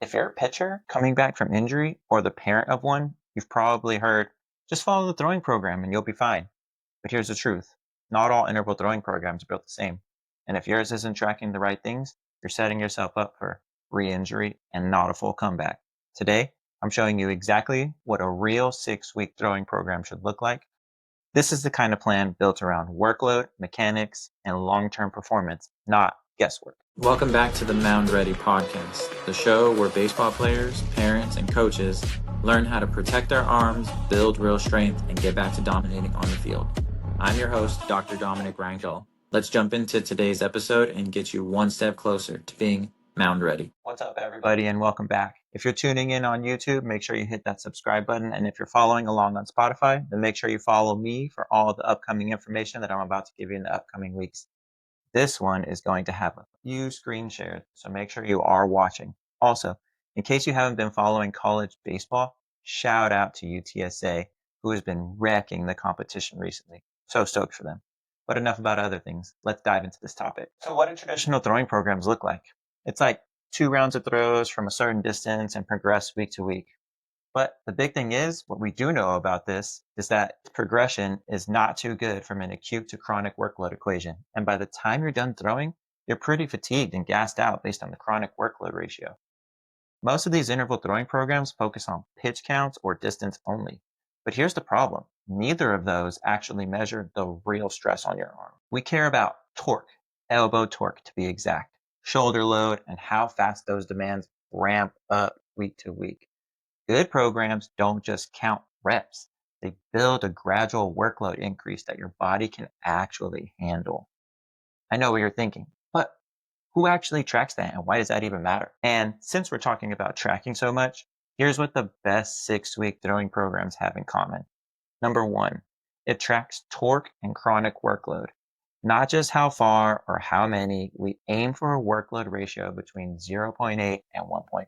If you're a pitcher coming back from injury or the parent of one, you've probably heard, just follow the throwing program and you'll be fine. But here's the truth. Not all interval throwing programs are built the same. And if yours isn't tracking the right things, you're setting yourself up for re-injury and not a full comeback. Today, I'm showing you exactly what a real 6-week throwing program should look like. This is the kind of plan built around workload, mechanics, and long-term performance, not guesswork. Welcome back to the Mound Ready podcast, the show where baseball players, parents, and coaches learn how to protect their arms, build real strength, and get back to dominating on the field. I'm your host, Dr. Dominic Rangel. Let's jump into today's episode and get you one step closer to being Mound Ready. What's up, everybody, and welcome back. If you're tuning in on YouTube, make sure you hit that subscribe button. And if you're following along on Spotify, then make sure you follow me for all of the upcoming information that I'm about to give you in the upcoming weeks. This one is going to have a few screen shares, so make sure you are watching. Also, in case you haven't been following college baseball, shout out to UTSA, who has been wrecking the competition recently. So stoked for them. But enough about other things. Let's dive into this topic. So what do traditional throwing programs look like? It's like 2 rounds of throws from a certain distance and progress week to week. But the big thing is, what we do know about this is that progression is not too good from an acute to chronic workload equation. And by the time you're done throwing, you're pretty fatigued and gassed out based on the chronic workload ratio. Most of these interval throwing programs focus on pitch counts or distance only. But here's the problem. Neither of those actually measure the real stress on your arm. We care about torque, elbow torque to be exact, shoulder load, and how fast those demands ramp up week to week. Good programs don't just count reps. They build a gradual workload increase that your body can actually handle. I know what you're thinking, but who actually tracks that and why does that even matter? And since we're talking about tracking so much, here's what the best 6-week throwing programs have in common. Number 1, it tracks torque and chronic workload. Not just how far or how many, we aim for a workload ratio between 0.8 and 1.3.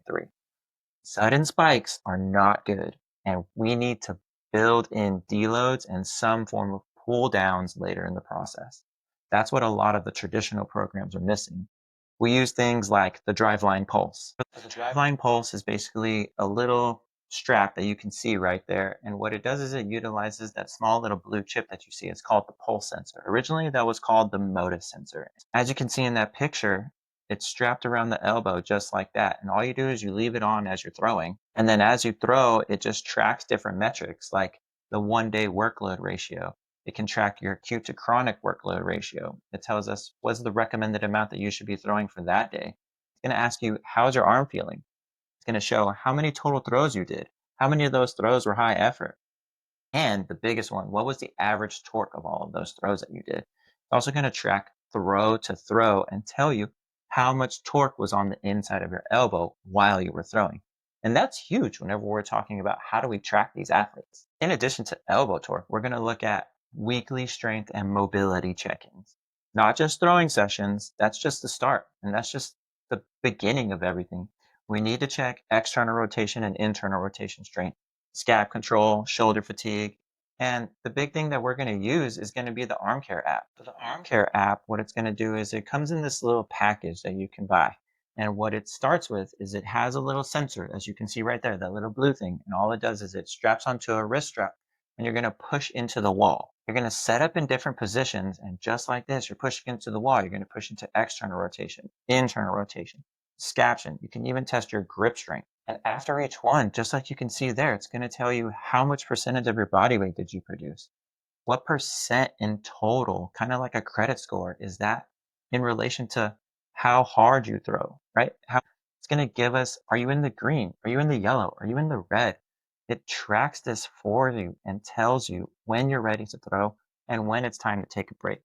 Sudden spikes are not good, and we need to build in deloads and some form of pull downs later in the process. That's what a lot of the traditional programs are missing. We use things like the driveline pulse. The driveline pulse is basically a little strap that you can see right there, and what it does is it utilizes that small little blue chip that you see. It's called the pulse sensor. Originally, that was called the motive sensor. As you can see in that picture, it's strapped around the elbow just like that. And all you do is you leave it on as you're throwing. And then as you throw, it just tracks different metrics like the 1-day workload ratio. It can track your acute to chronic workload ratio. It tells us what's the recommended amount that you should be throwing for that day. It's going to ask you, how's your arm feeling? It's going to show how many total throws you did. How many of those throws were high effort? And the biggest one, what was the average torque of all of those throws that you did? It's also going to track throw to throw and tell you how much torque was on the inside of your elbow while you were throwing. And that's huge whenever we're talking about how do we track these athletes. In addition to elbow torque, we're going to look at weekly strength and mobility check-ins. Not just throwing sessions, that's just the start. And that's just the beginning of everything. We need to check external rotation and internal rotation strength, scap control, shoulder fatigue. And the big thing that we're going to use is going to be the Armcare app. So the Armcare app, what it's going to do is it comes in this little package that you can buy. And what it starts with is it has a little sensor, as you can see right there, that little blue thing. And all it does is it straps onto a wrist strap and you're going to push into the wall. You're going to set up in different positions. And just like this, you're pushing into the wall. You're going to push into external rotation, internal rotation, scaption. You can even test your grip strength. And after each one, just like you can see there, it's going to tell you how much percentage of your body weight did you produce. What percent in total, kind of like a credit score, is that in relation to how hard you throw, right? It's going to give us, are you in the green? Are you in the yellow? Are you in the red? It tracks this for you and tells you when you're ready to throw and when it's time to take a break.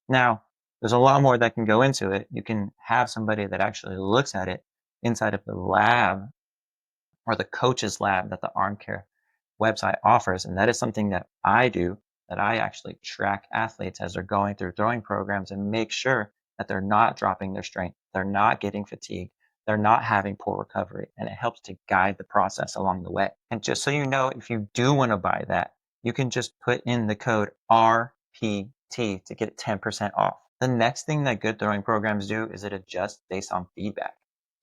Now, there's a lot more that can go into it. You can have somebody that actually looks at it inside of the lab or the coach's lab that the Armcare website offers. And that is something that I do, that I actually track athletes as they're going through throwing programs and make sure that they're not dropping their strength. They're not getting fatigued. They're not having poor recovery. And it helps to guide the process along the way. And just so you know, if you do want to buy that, you can just put in the code RPT to get 10% off. The next thing that good throwing programs do is it adjusts based on feedback.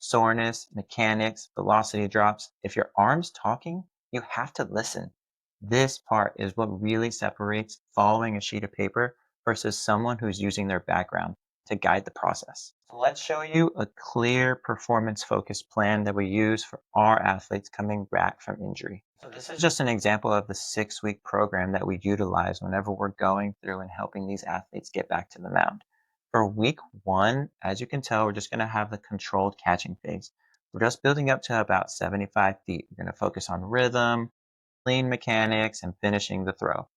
soreness, mechanics, velocity drops. If your arm's talking, you have to listen. This part is what really separates following a sheet of paper versus someone who's using their background to guide the process. So let's show you a clear performance focused plan that we use for our athletes coming back from injury. So this is just an example of the 6-week program that we utilize whenever we're going through and helping these athletes get back to the mound. For week 1, as you can tell, we're just going to have the controlled catching phase. We're just building up to about 75 feet. We're going to focus on rhythm, clean mechanics, and finishing the throw.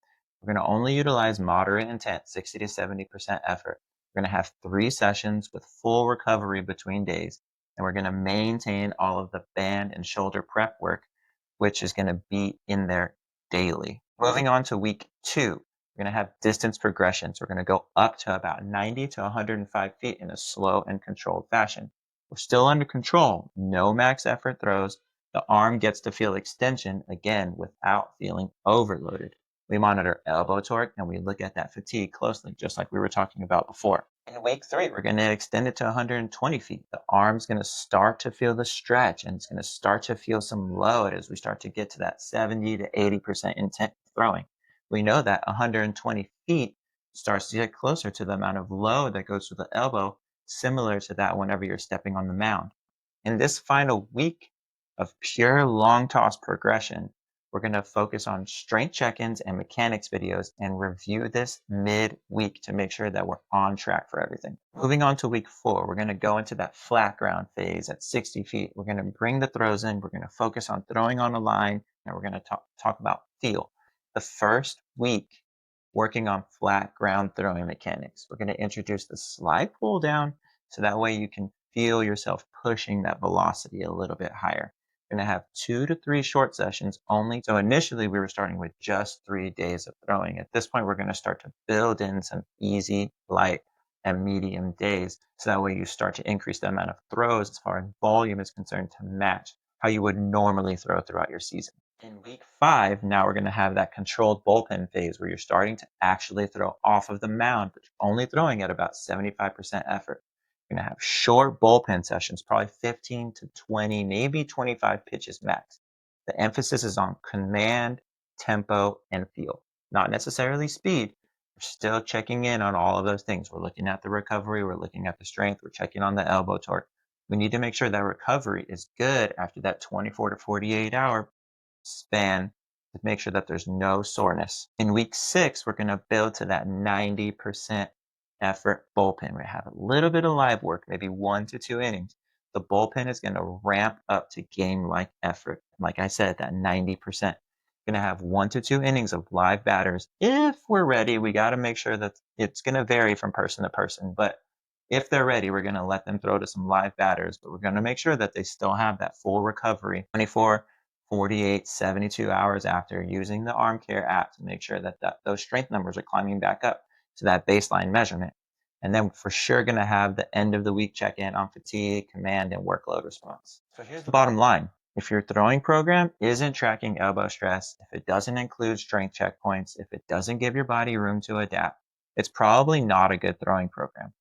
We're going to only utilize moderate intent, 60 to 70% effort. We're going to have 3 sessions with full recovery between days, and we're going to maintain all of the band and shoulder prep work, which is going to be in there daily. Moving on to week 2, we're going to have distance progressions. We're going to go up to about 90 to 105 feet in a slow and controlled fashion. We're still under control, no max effort throws. The arm gets to feel extension again without feeling overloaded. We monitor elbow torque and we look at that fatigue closely, just like we were talking about before. In week 3, we're going to extend it to 120 feet. The arm's going to start to feel the stretch and it's going to start to feel some load as we start to get to that 70 to 80% intent throwing. We know that 120 feet starts to get closer to the amount of load that goes through the elbow, similar to that whenever you're stepping on the mound. In this final week of pure long toss progression, we're going to focus on strength check-ins and mechanics videos and review this mid-week to make sure that we're on track for everything. Moving on to week 4, we're going to go into that flat ground phase at 60 feet. We're going to bring the throws in. We're going to focus on throwing on a line, and we're going to talk about feel. The first week, working on flat ground throwing mechanics. We're going to introduce the slide pull down so that way you can feel yourself pushing that velocity a little bit higher. We're going to have 2 to 3 short sessions only. So initially we were starting with just 3 days of throwing. At this point, we're going to start to build in some easy, light, and medium days. So that way you start to increase the amount of throws as far as volume is concerned to match how you would normally throw throughout your season. In week 5, now we're going to have that controlled bullpen phase where you're starting to actually throw off of the mound, but you're only throwing at about 75% effort. You're going to have short bullpen sessions, probably 15 to 20, maybe 25 pitches max. The emphasis is on command, tempo, and feel, not necessarily speed. We're still checking in on all of those things. We're looking at the recovery, we're looking at the strength, we're checking on the elbow torque. We need to make sure that recovery is good after that 24 to 48-hour span to make sure that there's no soreness. In week 6, we're going to build to that 90% effort bullpen. We have a little bit of live work, maybe 1 to 2 innings. The bullpen is going to ramp up to game-like effort. Like I said, that 90%. Going to have 1 to 2 innings of live batters. If we're ready, we got to make sure that it's going to vary from person to person. But if they're ready, we're going to let them throw to some live batters. But we're going to make sure that they still have that full recovery 24, 48, 72 hours after using the Armcare app to make sure that those strength numbers are climbing back up to that baseline measurement. And then for sure going to have the end of the week check-in on fatigue, command, and workload response. So here's the bottom line. If your throwing program isn't tracking elbow stress, if it doesn't include strength checkpoints, if it doesn't give your body room to adapt, it's probably not a good throwing program.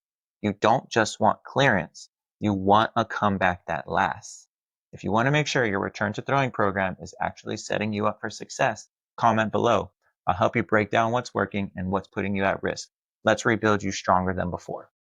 You don't just want clearance, you want a comeback that lasts. If you want to make sure your return to throwing program is actually setting you up for success, comment below. I'll help you break down what's working and what's putting you at risk. Let's rebuild you stronger than before.